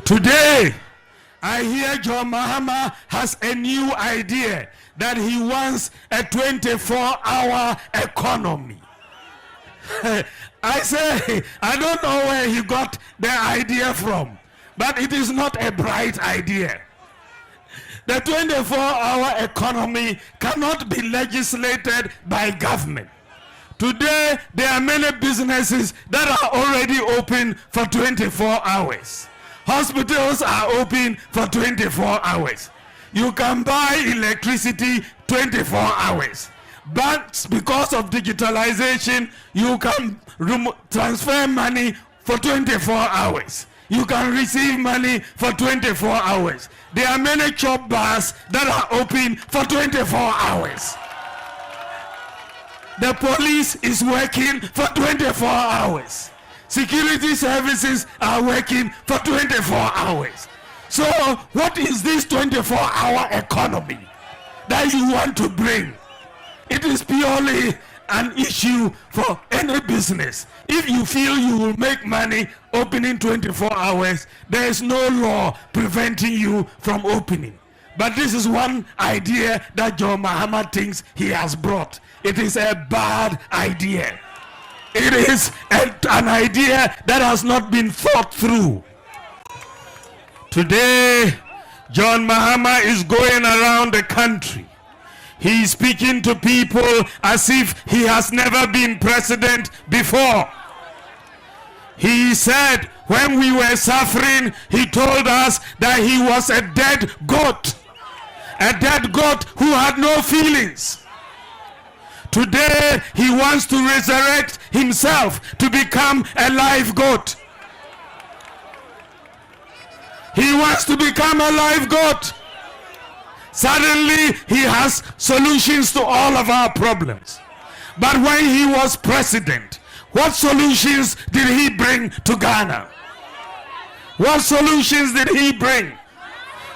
Today, I hear John Mahama has a new idea that he wants a 24-hour economy. I say, I don't know where he got the idea from, but it is not a bright idea. The 24-hour economy cannot be legislated by government. Today, there are many businesses that are already open for 24 hours. Hospitals are open for 24 hours. You can buy electricity 24 hours. Banks, because of digitalization, you can transfer money for 24 hours. You can receive money for 24 hours. There are many chop bars that are open for 24 hours. The police is working for 24 hours. Security services are working for 24 hours. So what is this 24-hour economy that you want to bring? It is purely an issue for any business. If you feel you will make money opening 24 hours, there is no law preventing you from opening. But this is one idea that John Mahama thinks he has brought. It is a bad idea. It is an idea that has not been thought through. Today, John Mahama is going around the country. He is speaking to people as if he has never been president before. He said when we were suffering, he told us that he was a dead goat who had no feelings. Today, he wants to resurrect himself to become a live goat. He wants to become a live goat. Suddenly, he has solutions to all of our problems. But when he was president, what solutions did he bring to Ghana? What solutions did he bring?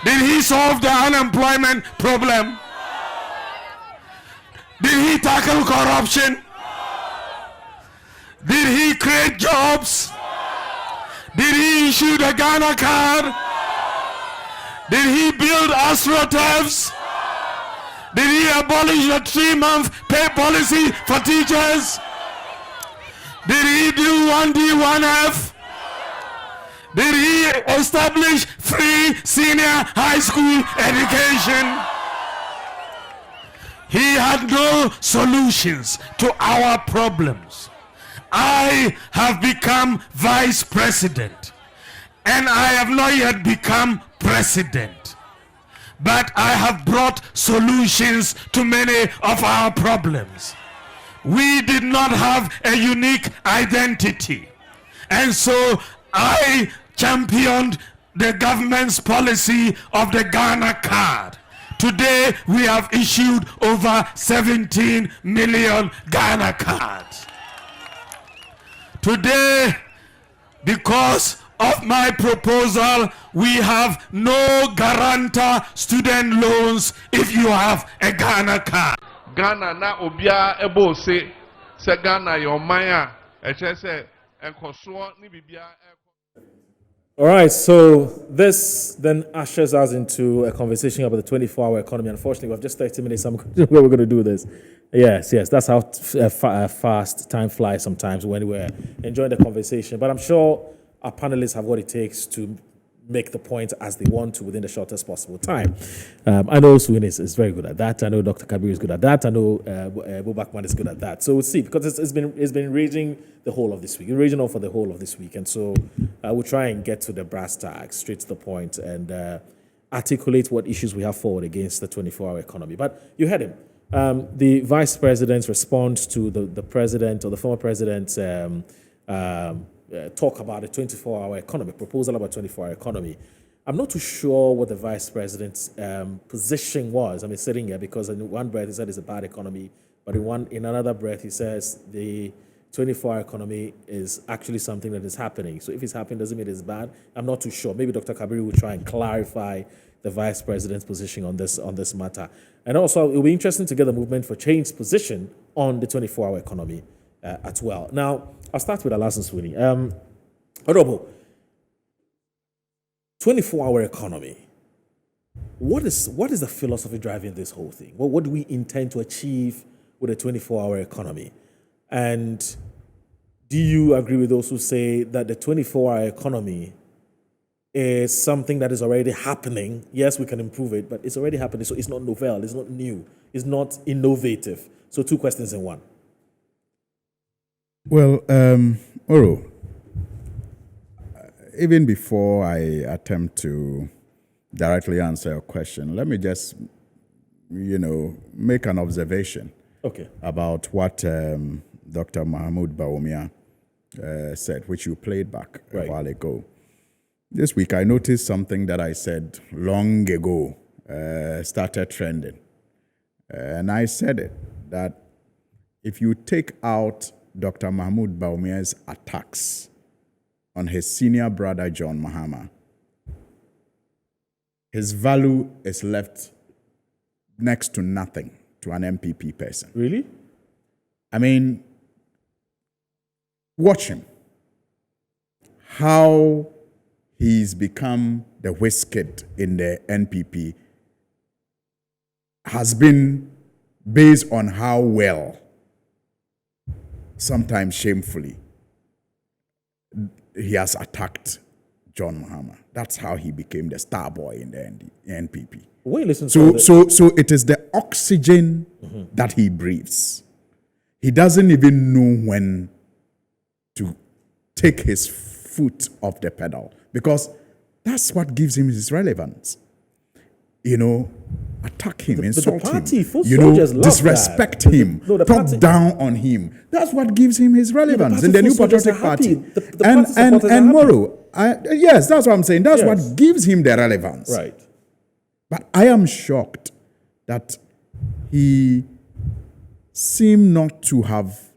Did he solve the unemployment problem? Did he tackle corruption? Did he create jobs? Did he issue the Ghana card? Did he build astroturfs? Did he abolish the 3-month pay policy for teachers? Did he do 1D, 1F? Did he establish free senior high school education? He had no solutions to our problems. I have become vice president, and I have not yet become president. But I have brought solutions to many of our problems. We did not have a unique identity, and so I championed the government's policy of the Ghana card. Today, we have issued over 17 million Ghana cards. Today, because of my proposal, we have no guarantor student loans if you have a Ghana card. Ghana na obia ebo se Ghana your maya se enkoso ni bibia. All right, so this then ushers us into a conversation about the 24-hour economy. Unfortunately, we have just 30 minutes. I'm where we're going to do this. Yes, that's how fast time flies sometimes when we're enjoying the conversation. But I'm sure our panelists have what it takes to make the point as they want to within the shortest possible time. I know Swin is very good at that. I know Dr. Kabir is good at that. I know Bubakman is good at that. So we'll see, because it's been raging the whole of this week. It's raging on for the whole of this week. And so we'll try and get to the brass tacks, straight to the point, and articulate what issues we have forward against the 24-hour economy. But you heard him. The vice president's response to the president or the former president's talk about a 24-hour economy, proposal about 24-hour economy. I'm not too sure what the vice president's position was. I mean, sitting here, because in one breath he said it's a bad economy, but in another breath he says the 24-hour economy is actually something that is happening. So if it's happening, doesn't mean it's bad. I'm not too sure. Maybe Dr. Kabiri will try and clarify the vice president's position on this matter. And also, it will be interesting to get the Movement for Change's position on the 24-hour economy as well. Now, I'll start with Alasan Sweeney. Honorable, 24-hour economy. What is the philosophy driving this whole thing? What do we intend to achieve with a 24-hour economy? And do you agree with those who say that the 24-hour economy is something that is already happening? Yes, we can improve it, but it's already happening, so it's not novel, it's not new, it's not innovative. So 2 questions in one. Well, Oro, even before I attempt to directly answer your question, let me just, make an observation about what Dr. Mahmoud Bawumia said, which you played back a while ago. This week, I noticed something that I said long ago started trending. And I said it, that if you take out Dr. Mahmoud Bawumia's attacks on his senior brother, John Mahama, his value is left next to nothing to an MPP person. Really? I mean, watch him. How he's become the whiz kid in the NPP has been based on how well, sometimes shamefully, he has attacked John Mahama. That's how he became the star boy in the NPP. Wait, listen. So it is the oxygen that he breathes. He doesn't even know when to take his foot off the pedal, because that's what gives him his relevance. Attack him, insult him, disrespect him, talk down on him. That's what gives him his relevance in the New Patriotic Party. And Moro, yes, that's what I'm saying. That's what gives him the relevance. Right. But I am shocked that he seemed not to have,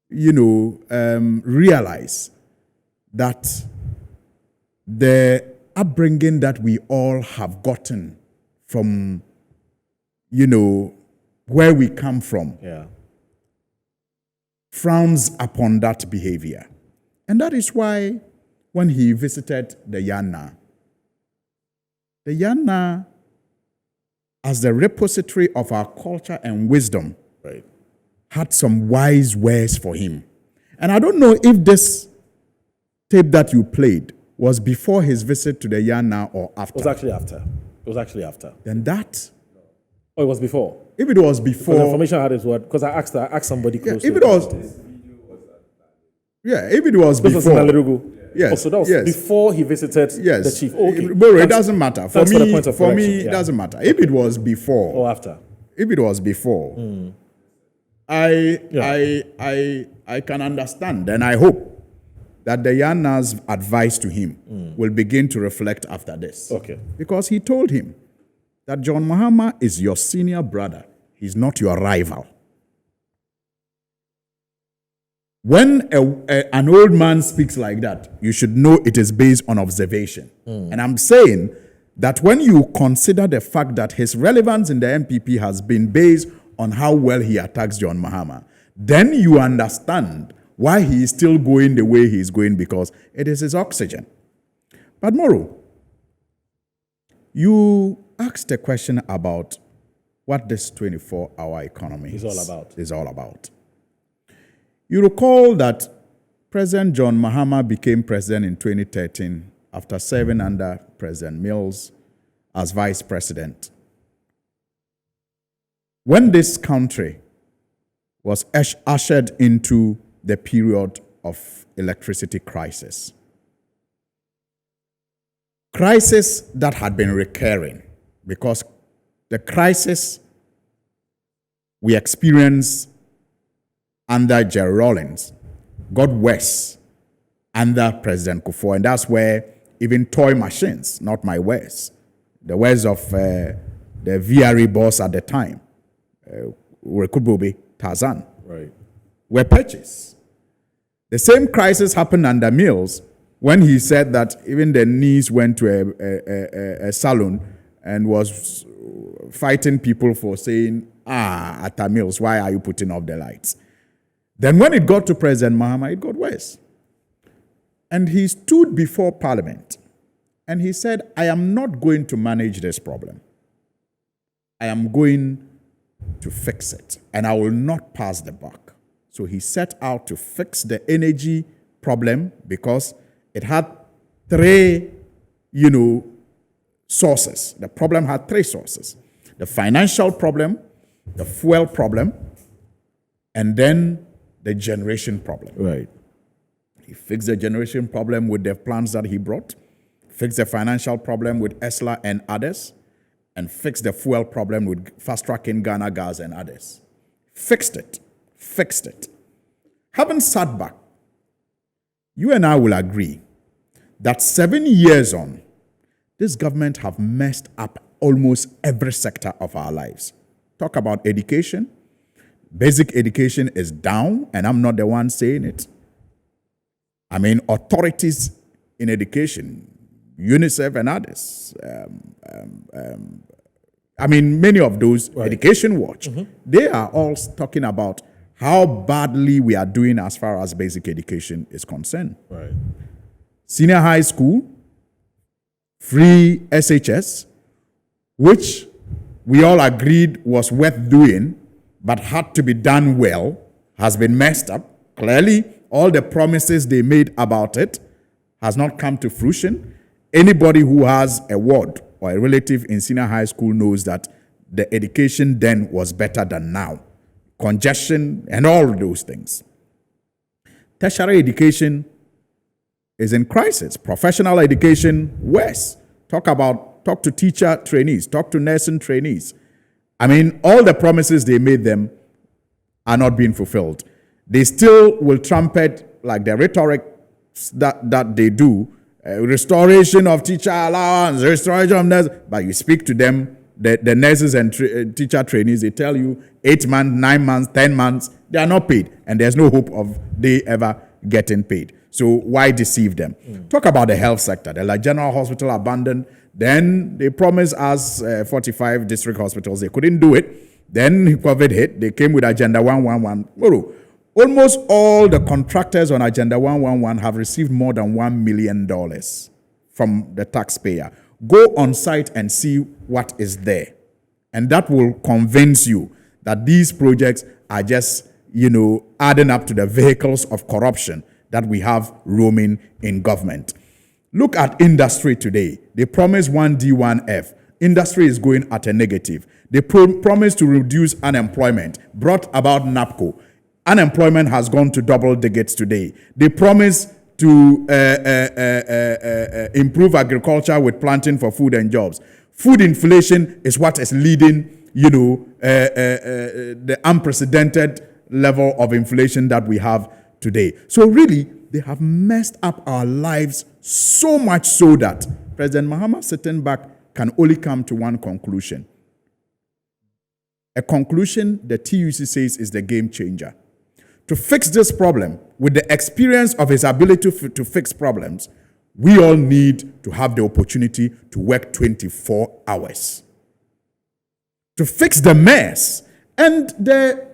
realized that the upbringing that we all have gotten from, where we come from, frowns upon that behavior. And that is why when he visited the Yana, as the repository of our culture and wisdom, had some wise words for him. And I don't know if this tape that you played was before his visit to the Yana or after. It was actually after. Then that. Oh, it was before. If it was before. The information I had is what? Because I asked somebody close. If it was. Yeah, if it was before. Yes. Oh, so that was before he visited the chief. Okay. But it doesn't matter. For me, it doesn't matter. If it was before. Or after. If it was before. I can understand, and I hope that the Yana's advice to him will begin to reflect after this. Okay. Because he told him that John Mahama is your senior brother. He's not your rival. When an old man speaks like that, you should know it is based on observation. And I'm saying that when you consider the fact that his relevance in the MPP has been based on how well he attacks John Mahama, then you understand why he is still going the way he is going, because it is his oxygen. But Moro, you asked a question about what this 24-hour economy is all about. You recall that President John Mahama became president in 2013 after serving under President Mills as vice president. When this country was ushered into the period of electricity crisis that had been recurring, because the crisis we experienced under Jerry Rawlings got worse under President Kufuor, and that's where even toy machines, not my words, the words of the VRE boss at the time, Rekubobe Tarzan, were purchased. The same crisis happened under Mills when he said that even the niece went to a salon and was fighting people for saying, at Mills, why are you putting off the lights? Then when it got to President Mahama, it got worse. And he stood before Parliament And he said, I am not going to manage this problem. I am going to fix it, and I will not pass the buck. So he set out to fix the energy problem because it had three, sources. The problem had three sources: the financial problem, the fuel problem, and then the generation problem. Right. He fixed the generation problem with the plans that he brought, fixed the financial problem with ESLA and others, and fixed the fuel problem with Fast Tracking Ghana Gas and others. Fixed it. Having sat back, you and I will agree that 7 years on, this government have messed up almost every sector of our lives. Talk about education. Basic education is down, and I'm not the one saying it. I mean, authorities in education, UNICEF and others, many of those, right. Education Watch, they are all talking about how badly we are doing as far as basic education is concerned. Right. Senior high school, free SHS, which we all agreed was worth doing, but had to be done well, has been messed up. Clearly, all the promises they made about it has not come to fruition. Anybody who has a ward or a relative in senior high school knows that the education then was better than now. Congestion and all those things. Tertiary education is in crisis. Professional education, worse. Talk to teacher trainees, talk to nursing trainees. I mean, all the promises they made them are not being fulfilled. They still will trumpet, like the rhetoric that they do, restoration of teacher allowance, restoration of nurses. But you speak to them, the nurses and teacher trainees, they tell you 8 months, 9 months, 10 months, they are not paid. And there's no hope of they ever getting paid. So why deceive them? Talk about the health sector. The General Hospital abandoned. Then they promised us 45 district hospitals. They couldn't do it. Then COVID hit. They came with Agenda 111. Almost all the contractors on Agenda 111 have received more than $1 million from the taxpayer. Go on site and see what is there. And that will convince you that these projects are just, adding up to the vehicles of corruption that we have roaming in government. Look at industry today. They promise 1D, 1F. Industry is going at a negative. They promise to reduce unemployment, brought about NAPCO. Unemployment has gone to double digits today. They promise to improve agriculture with planting for food and jobs. Food inflation is what is leading, the unprecedented level of inflation that we have today. So really, they have messed up our lives so much so that President Mahama sitting back can only come to one conclusion. A conclusion the TUC says is the game changer. To fix this problem, with the experience of his ability to fix problems, we all need to have the opportunity to work 24 hours. To fix the mess. And the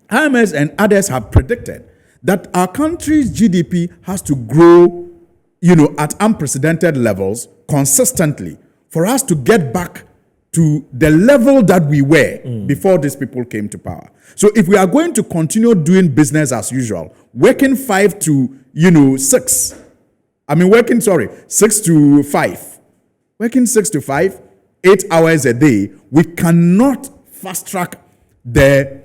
IMS and others have predicted that our country's GDP has to grow, at unprecedented levels consistently for us to get back to the level that we were before these people came to power. So if we are going to continue doing business as usual, working 5 to 6, 6 to 5, working 6 to 5, 8 hours a day, we cannot fast track the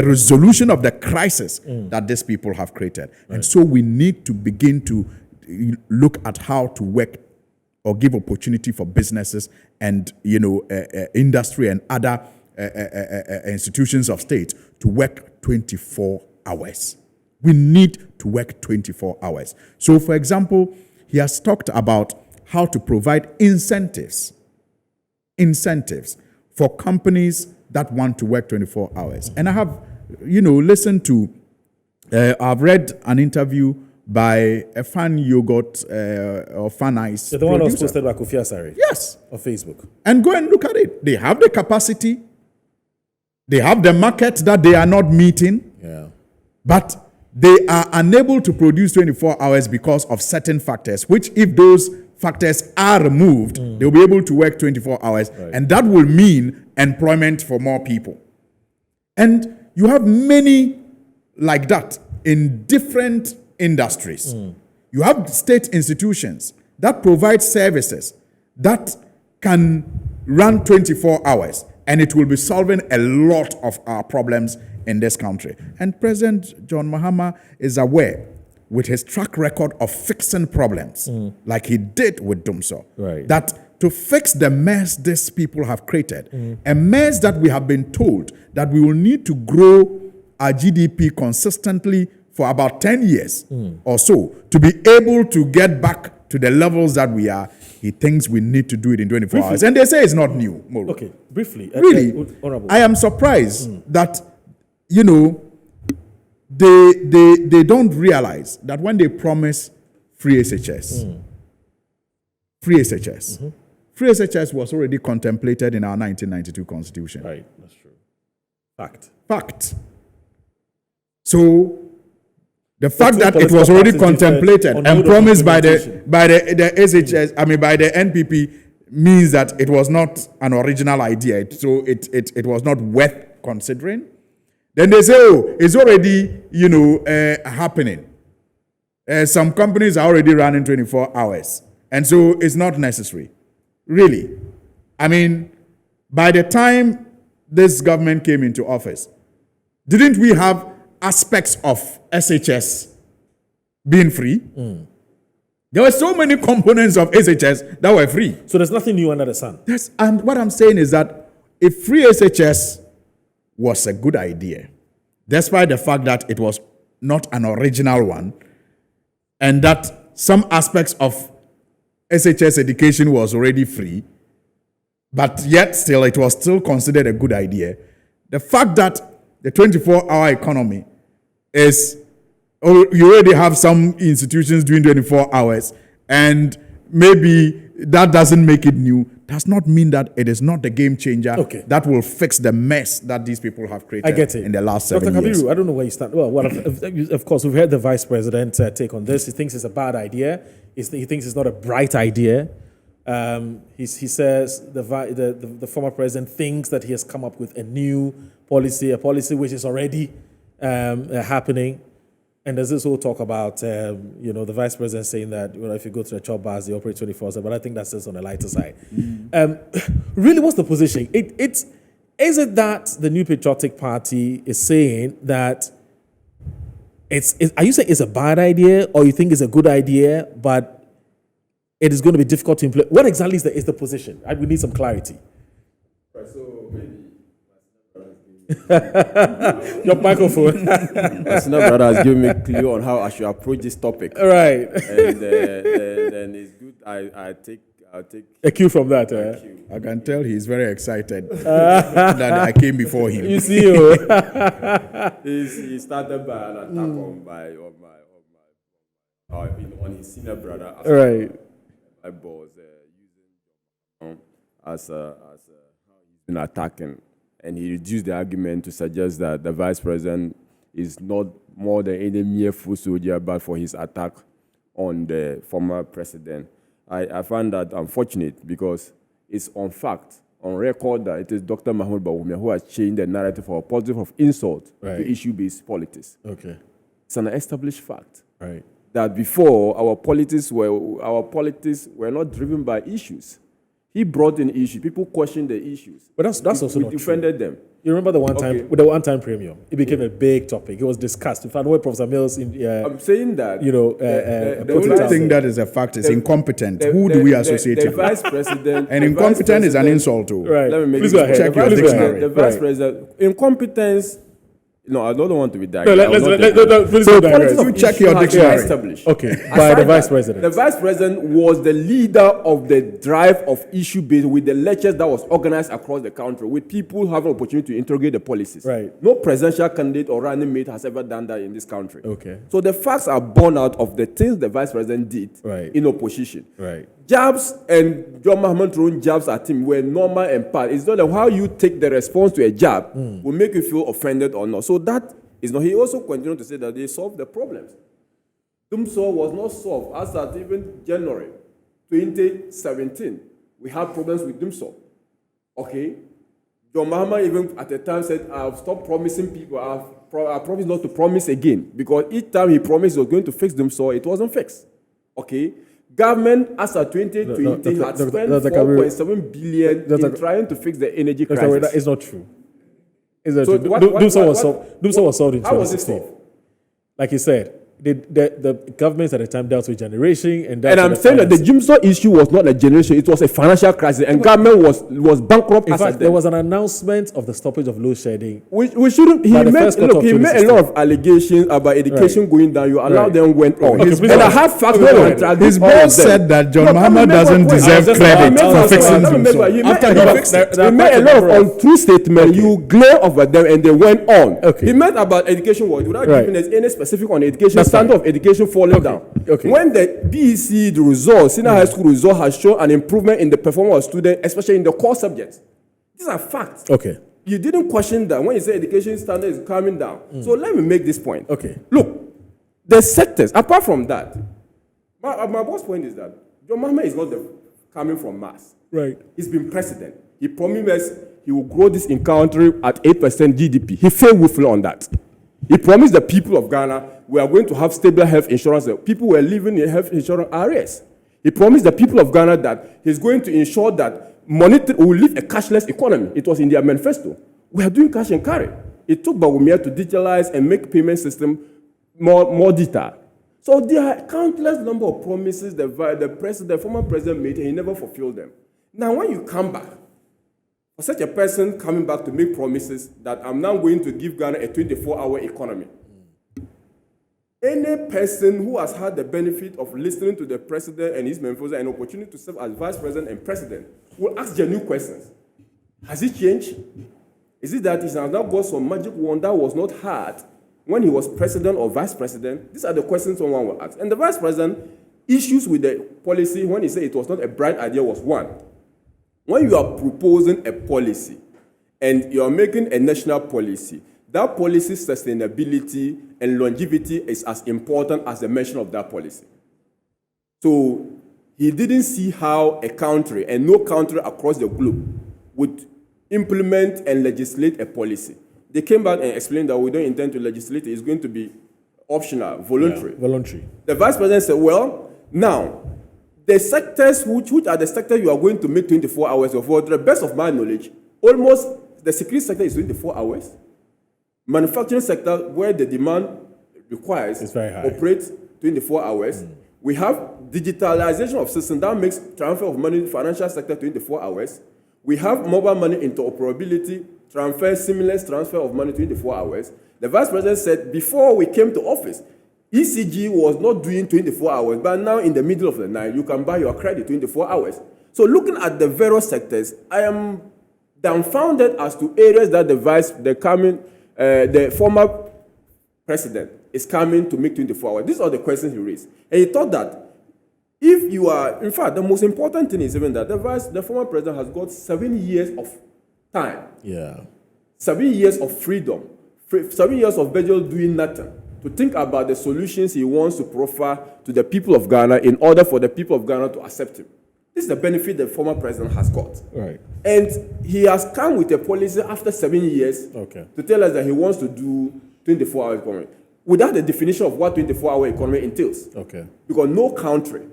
resolution of the crisis that these people have created. Right. And so we need to begin to look at how to work or give opportunity for businesses and industry and other institutions of state to work 24 hours. We need to work 24 hours. So, for example, he has talked about how to provide incentives for companies that want to work 24 hours. And I have, listened to, I've read an interview by a Fan Yogurt or Fan Ice. The one that was posted by Kofi Asare? Yes. On Facebook. And go and look at it. They have the capacity. They have the market that they are not meeting. Yeah. But they are unable to produce 24 hours because of certain factors, which if those factors are removed, they'll be able to work 24 hours, and that will mean employment for more people. And you have many like that in different industries. You have state institutions that provide services that can run 24 hours, and it will be solving a lot of our problems in this country. And President John Mahama is aware, with his track record of fixing problems, like he did with Dumso, that to fix the mess these people have created, a mess that we have been told that we will need to grow our GDP consistently for about 10 years or so to be able to get back to the levels that we are. He thinks we need to do it in 24 hours. And they say it's not new, Molo. Okay, briefly. Really, I am surprised that, you know, they don't realize that when they promise free SHS, free SHS was already contemplated in our 1992 Constitution. Right, that's true. Fact. So the fact that it was already contemplated and promised by the SHS, by the NPP, means that it was not an original idea. So it was not worth considering. Then they say, oh, it's already, happening. Some companies are already running 24 hours. And so it's not necessary. Really. By the time this government came into office, didn't we have aspects of SHS being free? There were so many components of SHS that were free. So there's nothing new under the sun. Yes, and what I'm saying is that if free SHS was a good idea, despite the fact that it was not an original one, and that some aspects of SHS education was already free, but yet still it was still considered a good idea. The fact that the 24-hour economy is, you already have some institutions doing 24 hours, and maybe that doesn't make it new, does not mean that it is not the game changer that will fix the mess that these people have created in the last 7 years. Kabiru, I don't know where you stand. Well, of course, we've heard the Vice President take on this. He thinks it's a bad idea. He thinks it's not a bright idea. He says the former president thinks that he has come up with a new policy, a policy which is already happening. And there's this whole talk about, the vice president saying that, if you go to the chop bars, they operate 24/7, but I think that's just on the lighter side. Really, what's the position? Is it that the New Patriotic Party is saying that are you saying it's a bad idea, or you think it's a good idea, but it is going to be difficult to implement? What exactly is the position? We need some clarity. Right, so maybe your microphone. my senior brother has given me a clue on how I should approach this topic. Right. And then it's good. I'll take a cue from that. I can tell he's very excited that I came before him. You see, he started by an attack on his senior brother. Right. My boss using as how he's been attacking. And he reduced the argument to suggest that the vice president is not more than any mere foot soldier, but for his attack on the former president. I find that unfortunate because it's on fact, on record, that it is Dr. Mahmoud Bawumia who has changed the narrative for a positive of insult to issue-based politics. Okay. It's an established fact. Right. That before our politics were not driven by issues. He brought in issues. People questioned the issues. But that's also not defended true. them. You remember the one-time premium? It became a big topic. It was discussed. In fact, where Professor Mills, I'm saying that the only thing that is a fact is incompetent. Who do we associate him? The vice president. And incompetent is an insult too. Right. Let me make Please go ahead. Check your dictionary. The vice president, incompetence. No, I don't want to be that. No, please go Politics of check your dictionary. Established. Okay, by the vice president. The vice president was the leader of the drive of issue-based with the lectures that was organized across the country, with people having opportunity to interrogate the policies. Right. No presidential candidate or running mate has ever done that in this country. Okay. So the facts are born out of the things the vice president did in opposition. Right. Jabs and John Mahmoud throwing jabs at him were normal and part. It's not that how you take the response to a jab will make you feel offended or not. So that is not. He also continued to say that they solved the problems. Dumso was not solved as at even January 2017, we had problems with Dumsor. Okay? John Mahama even at the time said, I've stopped promising people, I promise not to promise again. Because each time he promised he was going to fix Dumsor, it wasn't fixed. Okay? Government, as of 2020, had spent 4.7 billion in trying to fix the energy crisis. That is not true. Is that true? Dumsor was solved in 2016. Like you said, the governments at the time dealt with generation and I'm saying that the Dumsor issue was not a generation, it was a financial crisis, and government was bankrupt. In fact, there was an announcement of the stoppage of load shedding. We shouldn't. He made a lot of allegations about education going down. You allowed them went on. And I have facts. His boss said that John Mahama doesn't deserve credit for fixing Dumsor. After he fixed it, he made a lot of untrue statements. You glare over them, and they went on. He meant about education without giving us any specific on education. Standard of education falling down. When the BEC, the results, senior high school result has shown an improvement in the performance of students, especially in the core subjects. These are facts. You didn't question that when you say education standard is coming down. So let me make this point. Look, the sectors, apart from that, my boss point is that John Mahama is not coming from Mars. Right. He's been president. He promised he will grow this in country at 8% GDP. He failed woefully on that. He promised the people of Ghana we are going to have stable health insurance. People were living in health insurance arrears. He promised the people of Ghana that he's going to ensure that we will live a cashless economy. It was in their manifesto. We are doing cash and carry. It took Bawumia to digitalize and make payment system more detailed. So there are countless number of promises the former president made, and he never fulfilled them. Now, when you come back, for such a person coming back to make promises that I'm now going to give Ghana a 24-hour economy, any person who has had the benefit of listening to the president and his members an opportunity to serve as vice president and president will ask genuine questions. Has it changed? Is it that he has now got some magic wand that was not hard when he was president or vice president? These are the questions someone will ask. And the vice president, issues with the policy when he said it was not a bright idea was one. When you are proposing a policy and you are making a national policy, that policy's sustainability and longevity is as important as the mention of that policy. So he didn't see how a country, and no country across the globe, would implement and legislate a policy. They came back and explained that we don't intend to legislate it. It's going to be optional, voluntary. Yeah, voluntary. The vice president said, well, now, the sectors which are the sectors you are going to make 24 hours of, to the best of my knowledge, almost the security sector is 24 hours. Manufacturing sector, where the demand requires, operates 24 hours. We have digitalization of systems that makes transfer of money in the financial sector 24 hours. We have mobile money interoperability, seamless transfer of money 24 hours. The vice president said before we came to office, ECG was not doing 24 hours, but now in the middle of the night, you can buy your credit 24 hours. So looking at the various sectors, I am dumbfounded as to areas that the former president is coming to make 24 hours. These are the questions he raised. And he thought that if you are, in fact, the most important thing is even that the former president has got 7 years of time. Yeah. 7 years of freedom. 7 years of Virgil doing nothing to think about the solutions he wants to proffer to the people of Ghana in order for the people of Ghana to accept him. This is the benefit the former president has got. Right. And he has come with a policy after 7 years to tell us that he wants to do 24-hour economy without the definition of what 24-hour economy entails. Okay. Because no country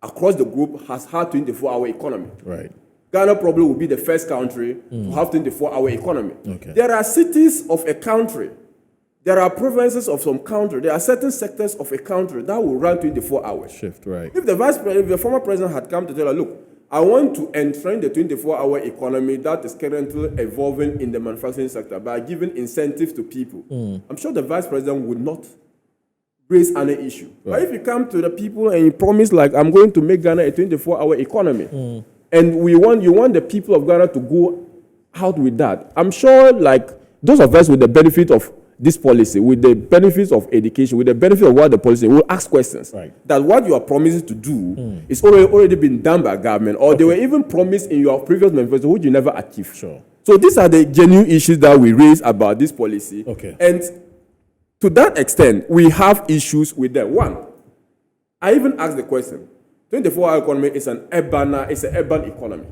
across the globe has had 24-hour economy. Right. Ghana probably will be the first country to have 24-hour economy. Okay. There are cities of a country. There are provinces of some country. There are certain sectors of a country that will run 24 hours. Shift, right. If the former president had come to tell her, look, I want to entrench the 24-hour economy that is currently evolving in the manufacturing sector by giving incentives to people, I'm sure the vice president would not raise any issue. Right. But if you come to the people and you promise, like, I'm going to make Ghana a 24-hour economy, and you want the people of Ghana to go out with that, I'm sure, like, those of us with the benefit of this policy, with the benefits of education, with the benefit of what the policy, will ask questions. Right. That what you are promising to do is already been done by government, or they were even promised in your previous manifesto, which you never achieved. Sure. So these are the genuine issues that we raise about this policy. Okay. And to that extent, we have issues with them. One, I even asked the question, 24-hour economy is an urban economy.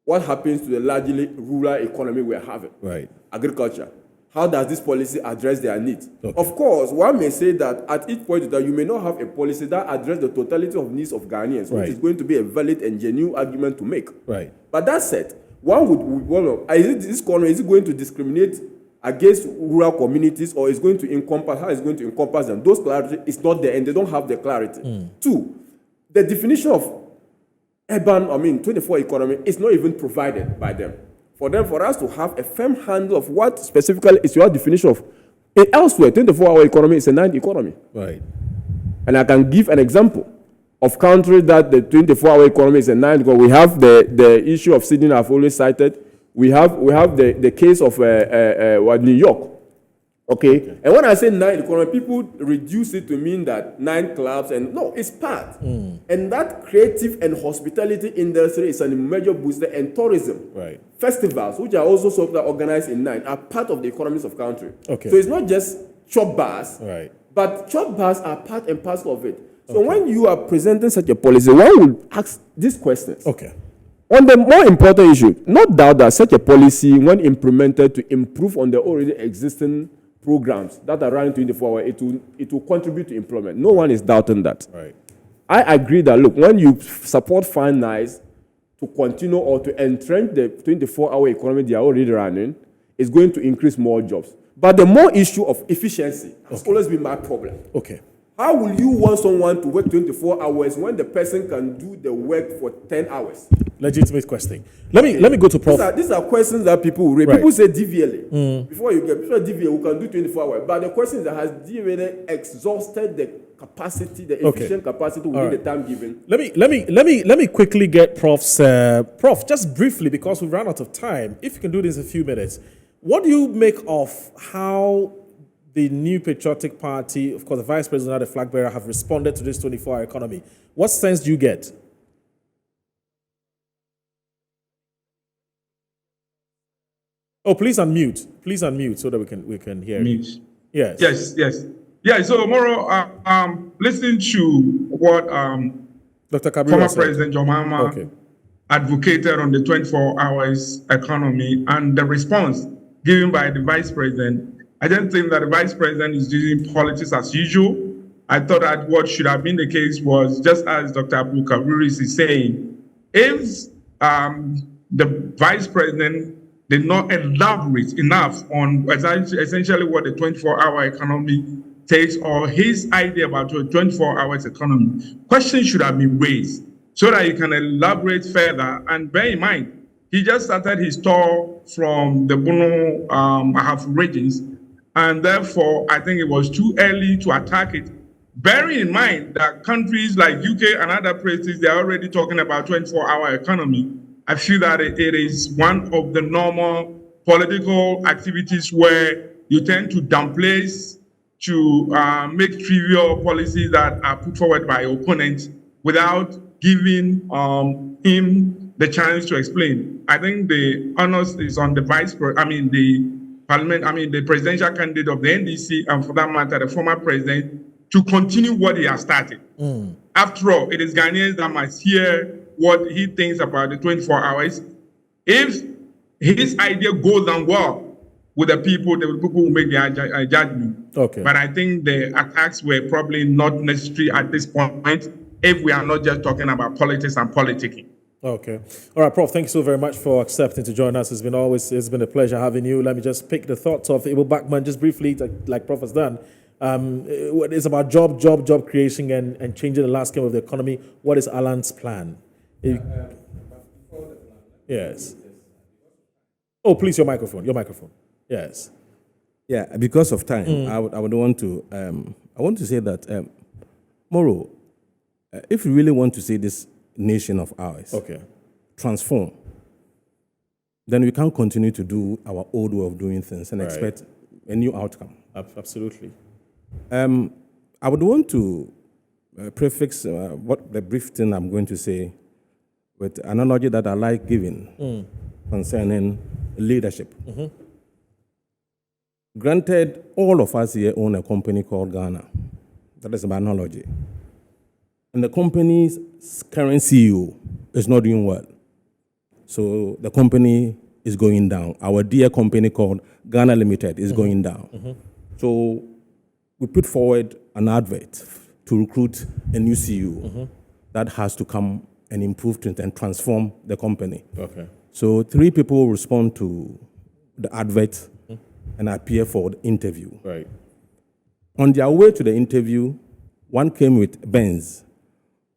What happens to the largely rural economy we're having? Right. Agriculture. How does this policy address their needs? Okay. Of course, one may say that at each point that you may not have a policy that addresses the totality of needs of Ghanaians, Right. which is going to be a valid and genuine argument to make. Right. But that said, one would wonder, is it going to discriminate against rural communities, or is going to encompass, how is it going to encompass them? Those clarity is not there, and they don't have the clarity. Two, the definition of urban, 24 economy is not even provided by them. For us to have a firm handle of what specifically is your definition of, elsewhere, 24-hour economy is a night economy. Right. And I can give an example of countries that the 24-hour economy is a night economy. We have the issue of Sydney I've always cited. We have the case of New York. Okay? And when I say night economy, people reduce it to mean that 9 clubs, and no, it's part. And that creative and hospitality industry is an major booster, and tourism. Right. Festivals, which are also sort of organized in 9, are part of the economies of country. Okay. So it's not just chop bars, Right. but chop bars are part and parcel of it. So when you are presenting such a policy, one would ask these questions. Okay. On the more important issue, no doubt that such a policy, when implemented to improve on the already existing programs that are running 24 hours, it will contribute to employment. No one is doubting that. Right. I agree that, look, when you support finance to continue or to entrench the 24-hour economy they are already running, it's going to increase more jobs. But the more issue of efficiency has always been my problem. Okay. How will you want someone to work 24 hours when the person can do the work for 10 hours? Legitimate question. Let me go to Prof. These are questions that people will raise. Right. People say DVLA. Before DVLA, we can do 24 hours. But the question is that has DVLA exhausted the capacity, the efficient capacity within the time given? Let me quickly get Prof's Prof, just briefly, because we've run out of time. If you can do this in a few minutes, what do you make of how the new patriotic party, of course, the vice president and the flag bearer, have responded to this 24-hour economy? What sense do you get? Oh, please unmute. Please unmute so that we can hear. Mute. Yes. Yes. Yeah. So, Moro, listening to what Dr. Kabir former said. President John Mahama advocated on the 24 hours economy and the response given by the vice president, I don't think that the vice president is using politics as usual. I thought that what should have been the case was, just as Dr. Abdul Kabir is saying, if the vice president did not elaborate enough on essentially what the 24-hour economy takes, or his idea about the 24 hours economy, questions should have been raised so that he can elaborate further. And bear in mind, he just started his tour from the Bono Ahafo regions, and therefore I think it was too early to attack it. Bearing in mind that countries like UK and other places, they're already talking about 24-hour economy, I feel that it is one of the normal political activities where you tend to downplay, to make trivial policies that are put forward by opponents without giving him the chance to explain. I think the onus is on the the presidential candidate of the NDC, and for that matter, the former president, to continue what he has started. After all, it is Ghanaians that must hear what he thinks about the 24 hours. If his idea goes down well with the people will make their judgment. Okay. But I think the attacks were probably not necessary at this point if we are not just talking about politics and politicking. Okay. All right, Prof, thank you so very much for accepting to join us. It's been a pleasure having you. Let me just pick the thoughts of Abel Bachman just briefly, like Prof has done. It's about job creation and changing the landscape of the economy. What is Alan's plan? Yes. Oh, please, your microphone. Yes. Yeah, because of time, I would want to say that, Moro, if we really want to see this nation of ours transform, then we can't continue to do our old way of doing things and expect a new outcome. Absolutely. I would want to prefix what the brief thing I'm going to say with an analogy that I like giving concerning leadership. Granted, all of us here own a company called Ghana. That is my analogy. and the company's current CEO is not doing well. So the company is going down. Our dear company called Ghana Limited is going down. So we put forward an advert to recruit a new CEO that has to come and improve and transform the company. Okay. So 3 people respond to the advert and appear for the interview. Right. On their way to the interview, one came with Benz,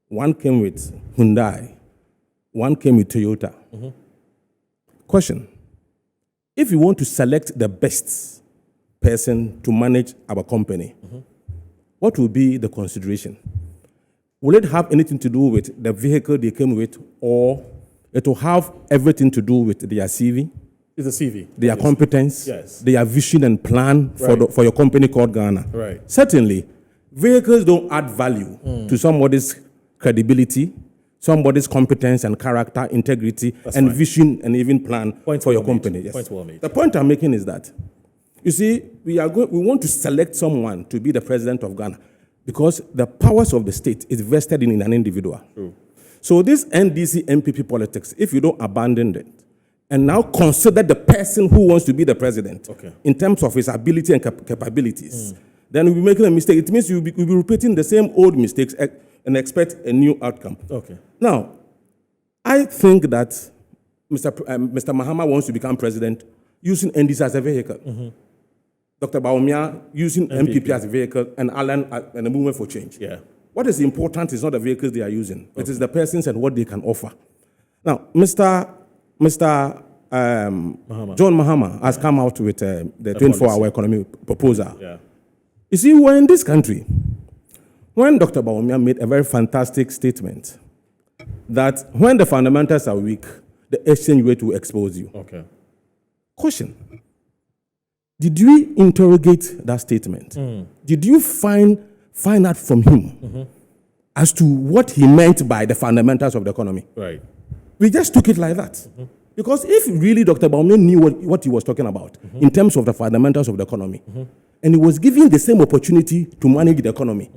one came with Hyundai, one came with Toyota. Question: if you want to select the best person to manage our company, what will be the consideration? Will it have anything to do with the vehicle they came with, or it will have everything to do with their CV, It's a CV. their competence, Yes. their vision and plan for your company called Ghana? Right. Certainly, vehicles don't add value to somebody's credibility, somebody's competence and character, integrity, and vision and even plan for your company. Yes. Point well made. The point I'm making is that, you see, we want to select someone to be the president of Ghana because the powers of the state is vested in an individual. True. So this NDC MPP politics, if you don't abandon it, and now consider the person who wants to be the president in terms of his ability and capabilities, then we'll be making a mistake. It means we'll be repeating the same old mistakes and expect a new outcome. Okay. Now, I think that Mr. Mahama wants to become president using NDC as a vehicle. Dr. Baumia using MPP as a vehicle, and Alan and the Movement for Change. Yeah. What is important is not the vehicles they are using. It is the persons and what they can offer. Now, Mr. John Mahama has come out with the 24-hour economy proposal. Yeah. You see, we're in this country when Dr. Baumia made a very fantastic statement that when the fundamentals are weak, the exchange rate will expose you. Okay. Question: did you interrogate that statement? Did you find out from him as to what he meant by the fundamentals of the economy? Right. We just took it like that. Because if really Dr. Baumia knew what he was talking about in terms of the fundamentals of the economy, and he was given the same opportunity to manage the economy,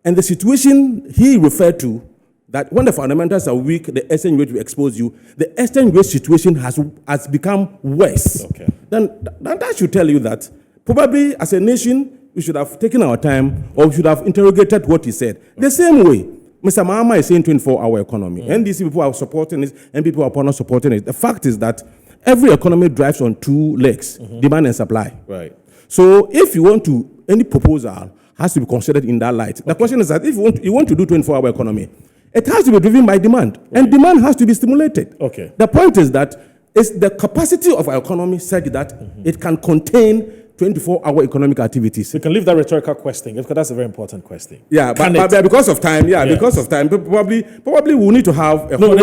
and the situation he referred to, that when the fundamentals are weak, the exchange rate will expose you, the exchange rate situation has become worse. Okay. Then that should tell you that probably as a nation, we should have taken our time, or we should have interrogated what he said. The same way, Mr. Mahama is saying 24-hour economy. NDC people are supporting it, and people are not supporting it. The fact is that every economy drives on 2 legs, demand and supply. Right. So if you want to, any proposal has to be considered in that light. The question is that if you want to do 24-hour economy, it has to be driven by demand, and demand has to be stimulated. Okay. The point is that it's the capacity of our economy such that it can contain 24-hour economic activities. We can leave that rhetorical question because that's a very important question. Yeah, but because of time, because of time, probably we'll need to have a whole...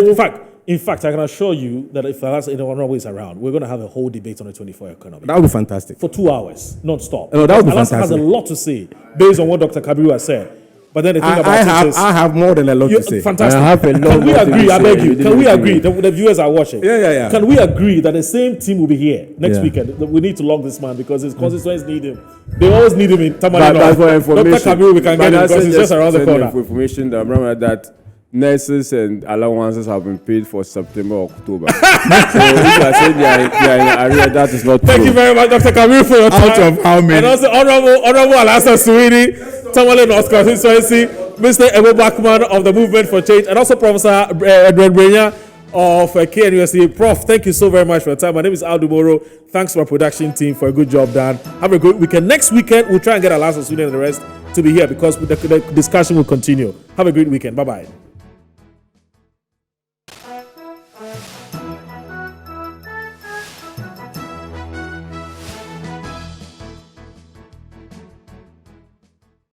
In fact, I can assure you that if that's anyone is around, we're going to have a whole debate on the 24 economy. That would be fantastic. For 2 hours, non-stop. No, that would be Alaska fantastic. has a lot to say based on what Dr. Kabiru has said. But then the thing I have more than a lot to say. Fantastic. I have a lot Can we more agree? to I say. beg you. Can we agree? The viewers are watching. Yeah. Can we agree that the same team will be here next Yeah. weekend? We need to log this man because his constituents need him. They always need him in Tamale. That's for information. Dr. Kabiru, we can get him because he's just around the corner. For information, remember that nurses and allowances have been paid for September, October. So if you are saying they are in arrear, that is not true. Thank you very much, Dr. Kabiru, for your time. Out of how many? And also Honorable Alhassan Suwini, Tamale North constituency, Mr. Ebo Blackman of the Movement for Change, and also Professor Edward Brenya of KNUST. Prof, thank you so very much for your time. My name is Aldo Moro. Thanks to our production team for a good job done. Have a good weekend. Next weekend, we'll try and get Alhassan Suwini and the rest to be here because the discussion will continue. Have a great weekend. Bye-bye.